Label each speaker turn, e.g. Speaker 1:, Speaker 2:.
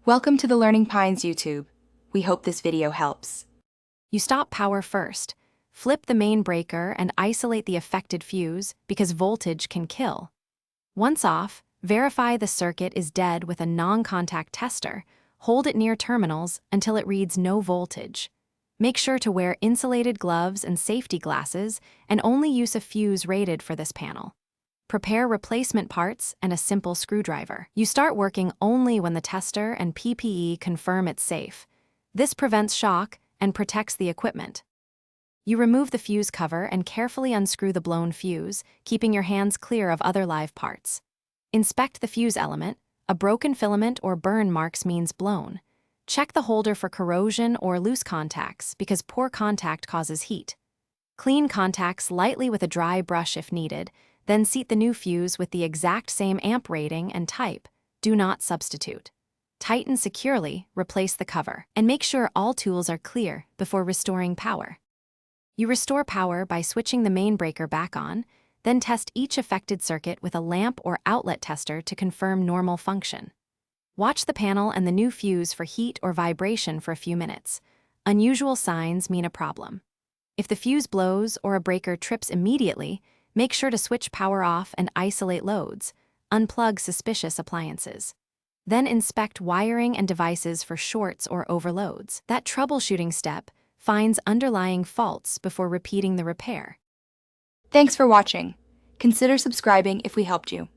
Speaker 1: Welcome to the Learning Pines YouTube. We hope this video helps.
Speaker 2: You stop power first. Flip the main breaker and isolate the affected fuse because voltage can kill. Once off, verify the circuit is dead with a non-contact tester. Hold it near terminals until it reads no voltage. Make sure to wear insulated gloves and safety glasses and only use a fuse rated for this panel. Prepare replacement parts and a simple screwdriver. You start working only when the tester and PPE confirm it's safe. This prevents shock and protects the equipment. You remove the fuse cover and carefully unscrew the blown fuse, keeping your hands clear of other live parts. Inspect the fuse element. A broken filament or burn marks means blown. Check the holder for corrosion or loose contacts because poor contact causes heat. Clean contacts lightly with a dry brush if needed, then seat the new fuse with the exact same amp rating and type. Do not substitute. Tighten securely, replace the cover, and make sure all tools are clear before restoring power. You restore power by switching the main breaker back on, then test each affected circuit with a lamp or outlet tester to confirm normal function. Watch the panel and the new fuse for heat or vibration for a few minutes. Unusual signs mean a problem. If the fuse blows or a breaker trips immediately, make sure to switch power off and isolate loads. Unplug suspicious appliances. Then inspect wiring and devices for shorts or overloads. That troubleshooting step finds underlying faults before repeating the repair.
Speaker 1: Thanks for watching. Consider subscribing if we helped you.